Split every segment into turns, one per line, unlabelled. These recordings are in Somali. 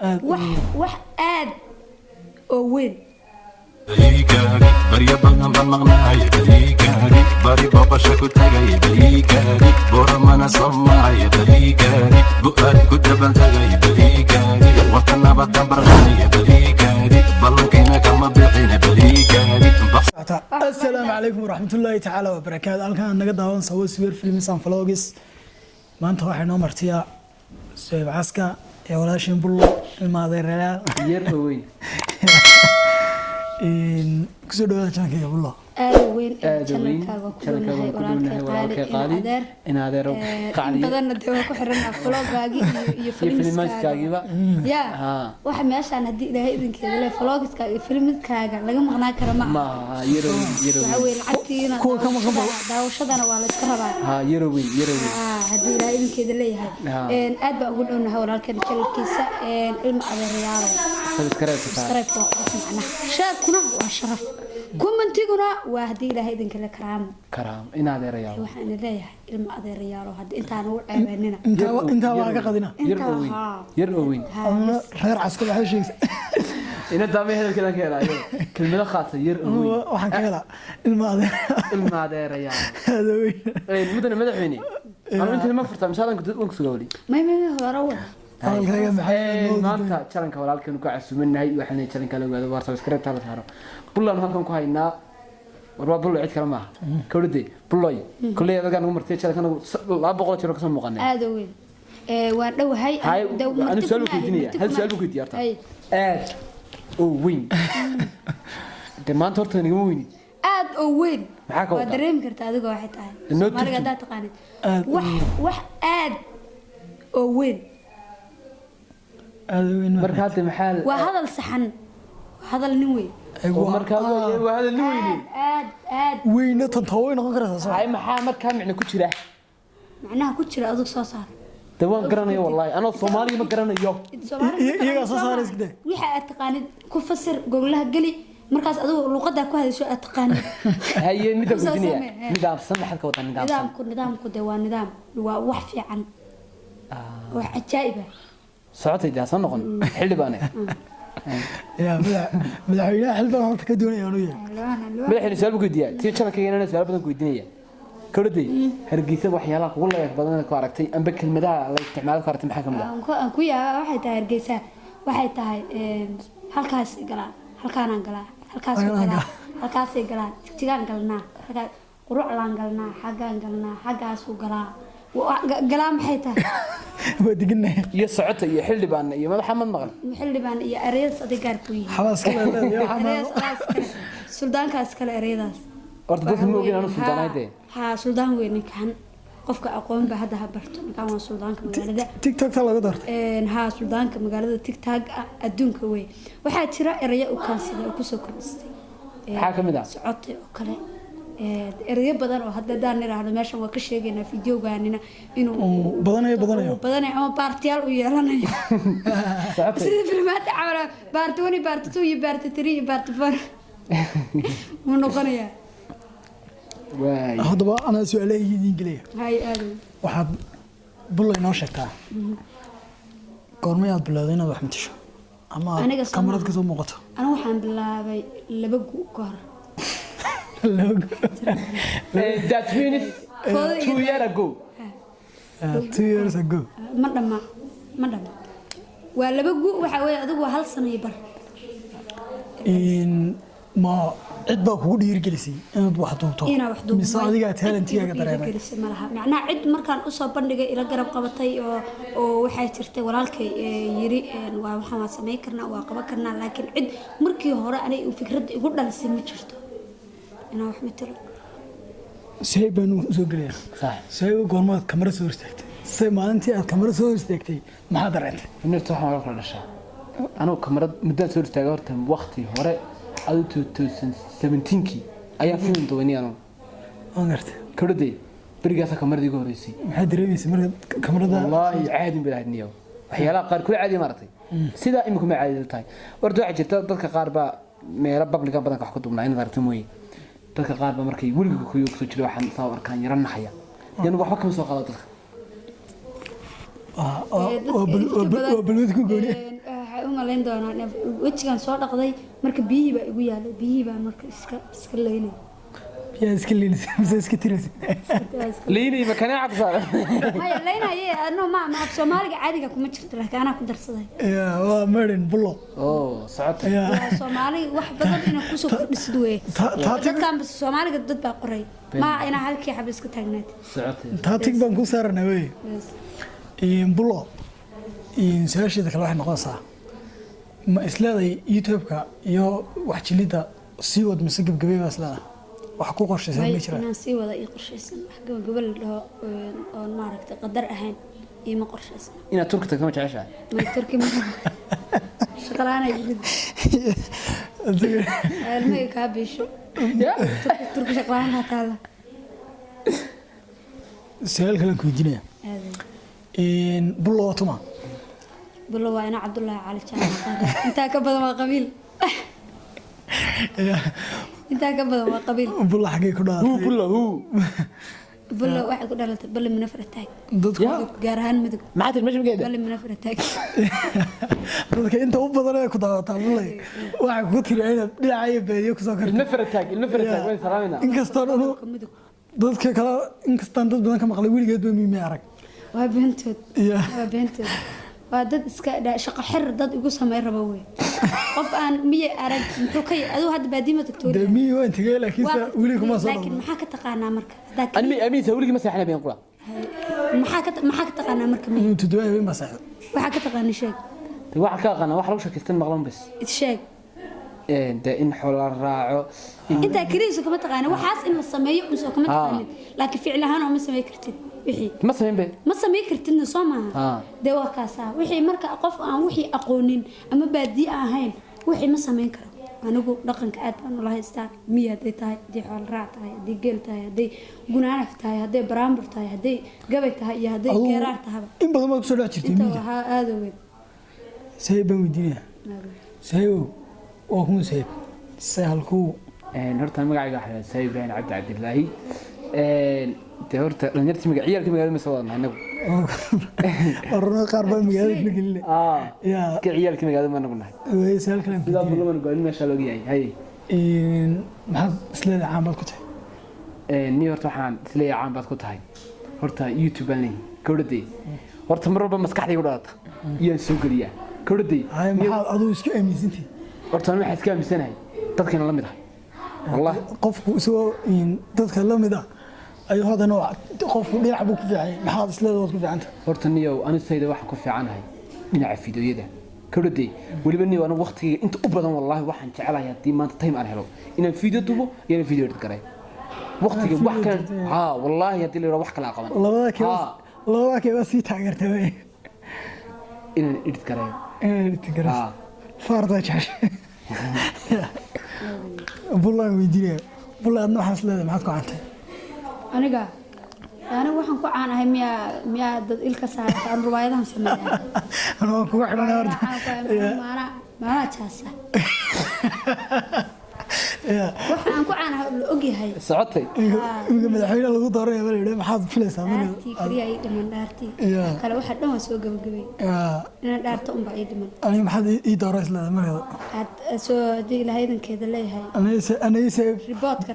wax aad oo weyn
barigaagi barya badan baan maqnaay barigaagi bari booqasho ku tagay barigaagi boramana soomay barigaagi bu'aad ku daban tagay barigaagi watana badan barqanay barigaagi ballankiina kama bixin barigaagi
assalaamu calaykum waraxmatullaahi tacaala wabarakaatu halkan naga daawan sawo sawir films and vlogs maanta waxay noo martiyaa Suhayb Caska ee walaashin bullo ilmaadeerayaal
yar weyn
kusoo dhawaada channelka bullo
aad weyn channelkaaga ku leeyahay walaalkay qaali
in adeero qaali
badanna dee ku xiran vloggaagi iyo
filmskaagiba
ya waxa meeshaan hadii ilaahay idinkeeda leh vlogskaaga iyo filmskaaga laga maqnaan karo ma
yaro
waxa weyn lacagtiina daawashadana waa la iska rabaa
yaro weyn
hadii ilaahay idinkeeda leeyahay aad baa ugu dhownahay walaalkay channelkiisa ilma adeerayaal subscribe shaakuna waa sharaf commentiguna waa hadii ilaahay idinka la karaam
in adeerayaal
waxaan leeyahay ilma adeerayaal hadii intaan ugu ceebanina
inta waa ka qadina
yar weyn
reer Caska waxa sheegay
ina daamay hadalkeeda ka helaayo kelmado khaas yar weyn
waxaan ka helaa ilma
adeerayaal hada weyn mudane madaxweyne ama inta ma furtaa misaalanka dad ugu sugawli
may hore
halkaaga maxay
maanta channelka walaalkeenu ka casuumanahay waxaan channelka la wada war subscribe taa la saaro bullan halkan ku haynaa warba bullo cid kale ma kawdade bulloy kullee adaga nagu martay channelka 200 jiro ka soo muuqanay
aad weyn waan dhawahay
anu soo weydiinaya hal su'aal ku weydiiyay arta aad oo weyn de maanta horta niga weyn
aad oo weyn
maxaa ka
wada dareemi kartaa adiga waxay tahay Soomaaliga daa taqaanid wax aad oo weyn
marka hadda maxaa
waa hadal saxan hadal nin weyn
marka waa hadal nin weyn
aad
weyna tantaaway noqon kartaa
ay maxaa marka micna ku jira
macnaha ku jira adigu soo saar
dawaan garanayo wallahi ana Soomaaliga ma garanayo
iyaga soo saar isku day
waxa aad taqaanid ku fasir gogolaha gali markaas adigu luqada ku hadasho aad taqaanid
haye mid gudinaya nidaamsan maxad ka wada
nidaamku de waa nidaam waa wax fiican wax ajaa'ib ah
socotay daasan noqon xildhibaane
يا مدحوينها حلبان horta ka doonayaan inuu yahay
madaxina su'aal ku weydiiyay tii channelkayga inaan su'aal badan ku weydiinaya kawdade hargeysa waxyaalaha ugu leeyahay badan ku aragtay amba kelmadaha la isticmaalo ka aragtay maxaa kamid ah
aan ku yaa waxay tahay hargeysa waxay tahay halkaas galaan halkaanaan galaa halkaas galaan jigaan galnaa halkaas quruclaan galnaa xagaan galnaa xagaas u galaa galaa maxay tahay
wadignaa
iyo socota iyo xildhibaan iyo madaxamad maqan
xildhibaan iyo ereyada adigaar ku yihiin
xabaas kale
suldaankaas kale ereyadaas
horta dadka ma ogeen anu suldaanayde
suldaan weyn kan qofka aqoon ba hadda barto kan waa suldaanka magaalada
TikTok ta laga doortay
suldaanka magaalada TikTok adduunka weyn waxaa jira ereyo u kaasida oo ku soo kordhistay
maxaa kamid ah
socotay oo kale ereyo badan oo hadda daan niraahdo meeshan waa ka sheegaynaa fiidiyogaanina inuu badanayo ama baartiyaal u yeelanayo sida filmaanta caawala baarti 1 baarti 2 iyo baarti 3 iyo baarti 4 mu noqonaya
waay
hadaba ana su'aalaha idin galiya
hay aad
waxaad bullo inoo sheegtaa goormaad bilowday inaad wax matasho ama kamarad ka soo muuqato
aniga waxaan bilaabay 2 gu ka hor
that means 2 years ago
2 years ago
ma dhama waa 2 gu waxa weey adigu waa hal sano iyo bar
ma cid baa kugu dhiirigelisay inaad wax duubto mise adiga talentiga dareemay
malaha macnaha cid markaan u soo bandhigay ila garab qabatay oo waxay jirtay walaalkay yiri waa waxaan sameey karnaa waa qaban karnaa laakiin cid markii hore anay fikrad igu dhalisay ma jirto ina wax matalo
Suhayb baan soo galay Suhayb goormaad kamera soo istaagtay say maalintii aad kamera soo istaagtay maxaa dareentay
inta waxaan kala dhashay anoo kamarad muddo soo istaagay horta waqti hore 2017kii ayaa film doonay aan
gartay
kawdade barigaas kamaradi ugu horeysay
maxaa dareemaysaa marka kamarada
wallahi caadi bilaadniyo waxyaalaha qaar ku caadi maartay sida imku ma caadi tahay wardo waxa jirta dadka qaar ba meelo public badan wax ku duubnaa in aragtay mooyee dadka qaar ba markay wiliga ku soo jiray waxaan soo arkaan yaranaxaya yan waxba kama soo qaado dadka
oo balwad ku gooni
waxay u malayn doonaan wejigan soo dhaqday marka biyihii baa igu yaalay biyihii baa marka iska leynay
biyaha iska leynaysa mise iska tiraysa
liinay ma kanaaca ku saaran
maya leynaye anoo ma af Soomaaliga caadiga kuma jirto laakiin anaa ku darsaday
waa marin bullo
socotay
waa Soomaali wax badan inaa ku soo kordhisid weey dadkan Soomaaliga dad baa qoray ma ina halkii xab isku taagnayd
socotay
taatig baan ku saarnaa weey bullo su'aasheeda kale waxay noqonaysaa ma isleeday YouTube-ka iyo wax jilida sii wad mise gabagabay baa isleedahay wax ku qorshaysan ma jiraan
inaan sii wada ii qorshaysan wax gabagabal dhaho oo maaragtay qadar ahayn ima qorshaysan
inaad turki tagto ma jeceshahay
ma turki ma shaqalaana yimid almay ka bisho turki shaqalaana taala
su'aal kale ku weydiinaya bullo tuma
bullo waa ina Cabdullaahi Cali Jaamac inta ka badan waa qabiil inta ka badan waa qabiil
bullo xagee ku dhaatay
bullo waxa ku dhalatay bullo min farataag
dadku
gaar ahaan midug
maxaad meesha mageeda
bullo min farataag
dadka inta u badan ee ku daawataa bullo waxa ku tiri inaad dhinaca beediyo ku soo kartay
ilma farataag way salaamina
inkastoo dadka kale inkastaan dad badan ka maqlay wiligeed way miimay arag
waa beentood waa dad iska shaqo xir dad igu sameey raba way qof aan miye arag muxuu ka aduu hadda baadima tagtooy
miye waan tagay laakiin wili kuma soo
laakiin maxaa ka taqaanaa marka
animi amiisa wiliga ma saxna been qura
maxaa ka taqaanaa marka miye
intu duwaa ma saxdo
waxa ka taqaanaa sheeg
waxa ka qana wax lagu shakiistan maqlan bas
sheeg
in xoolo raaco
inta kiriiso kama taqaanaa waxaas in la sameeyo usoo kama taqaanid laakiin ficil ahaan oo ma sameey kartid wixii ma sameey kartidna soo maaha de waa kaasa wixii marka qof aan wixii aqoonin ama baadiye ahayn wixii ma sameyn karo anigu dhaqanka aad baan u lahaystaa miya haday tahay haday xoolo raac tahay haday geel tahay haday gunaanaf tahay haday baraambur tahay haday gabay tahay iyo haday geeraar tahay
in badan ma ku soo dhac jirtay
miya waxa aad u weyn
sayban weydiinaya sayo oo kuma sayb sahalku
horta magacayga waxa sayb Ibrahim Cabdi Cabdilaahi horta dhalinyarta magaciyalka magaalada ma soo wadna anagu
warna qaar baa magaalada la gelin
iska ciyalka magaalada ma nagnahay
way sahal kale
sida bulman go'an meesha loo yahay hay
maxaa isleedahay caambad ku tahay
ni horta waxaan isleeyahay caambad ku tahay horta YouTube aan leeyahay kowdadii horta mar walba maskaxdayga dhaata iyo soo galiya kowdadii
maxaa aduu isku aaminsantii
horta aan waxa iska aaminsanahay dadkana la mid ah wallahi
qofku isoo dadka la mid ah ayu hadana qofku dhinac buu ku fiican maxaad isleedahay ku fiicanta
horta niyow aniga sayda waxa ku fiicanahay dhinaca fiidiyoyada kowdadii waliba niyow aniga waqtiga inta u badan wallahi waxaan jecelahay hadii maanta time aan helo inaan fiidiyo dubo iyo fiidiyo edit garay waqtiga wax kan wallahi hadii la wax kala qaban
labada kee si taageertay
inaan edit garay
farda jaash bullaan weydiinaya bullaan waxaas leedahay maxaad ku cantay
aniga waxaan ku caanahay miya dad ilka saarta aan rubaayadahan sameeyaa
anoo kugu xidhan horta
maana jaasa waxa aan ku caanahay la ogyahay
socotay
iga madaxweyne lagu dooray bal yiri maxaad filaysaa mana
kariya ay dhiman dhaartii kale waxa dhan waa soo gabagabay inaan dhaarto un baa ay dhiman
ani maxaad ii dooray isla marada
aad soo diilahaydankeeda leeyahay
anayse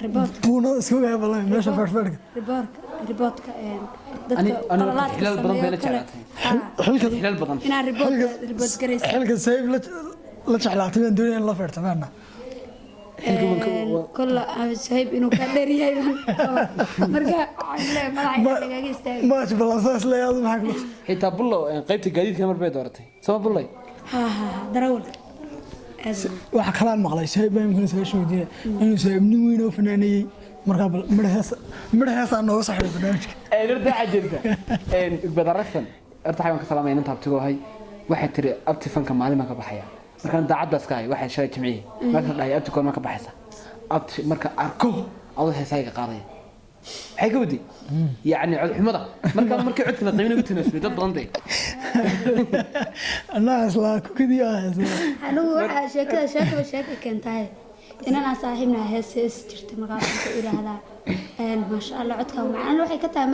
report
buuno isku gaay balay meesha farfarka
report dadka qalalaadka
hilal badan bay la jeclaatay hilal badan
inaan report gareysa
xilka sayb la jeclaatay aan doonayay in la feerto maana
كل سهيب إنه كدر يهاي مرجع على ملاعب لقاقي استاهل
ما شوف الأساس لا يازم حقله
حتى بالله قيبت الجديد كمر بيد ورتي سما بالله
ها دراول
waxa kala maqlay sayb yimkin soo sheegay inuu saybni weyn oo fanaaniyay marka midhaheesa noo saxay barnaamijka
ay rada ajirta badarafan artaxay ka salaamayn inta abtigo hay waxa tiri abti fanka maalima ka baxaya markaan daacadaas ka hay waxa shalay jimciye marka dhahay abti koon ma ka baxaysa abti marka arko aad heesayga qaaday waxay ka wadi yani cod xumada marka codka la qiimeeyo gutanasbay dad badan day
Allah isla ku kadiya
anu waxa sheekada keentay inaan saaxiibna hees jirtay magaca ku iraahdaa ma sha Allah codka macaan waxay ka tahay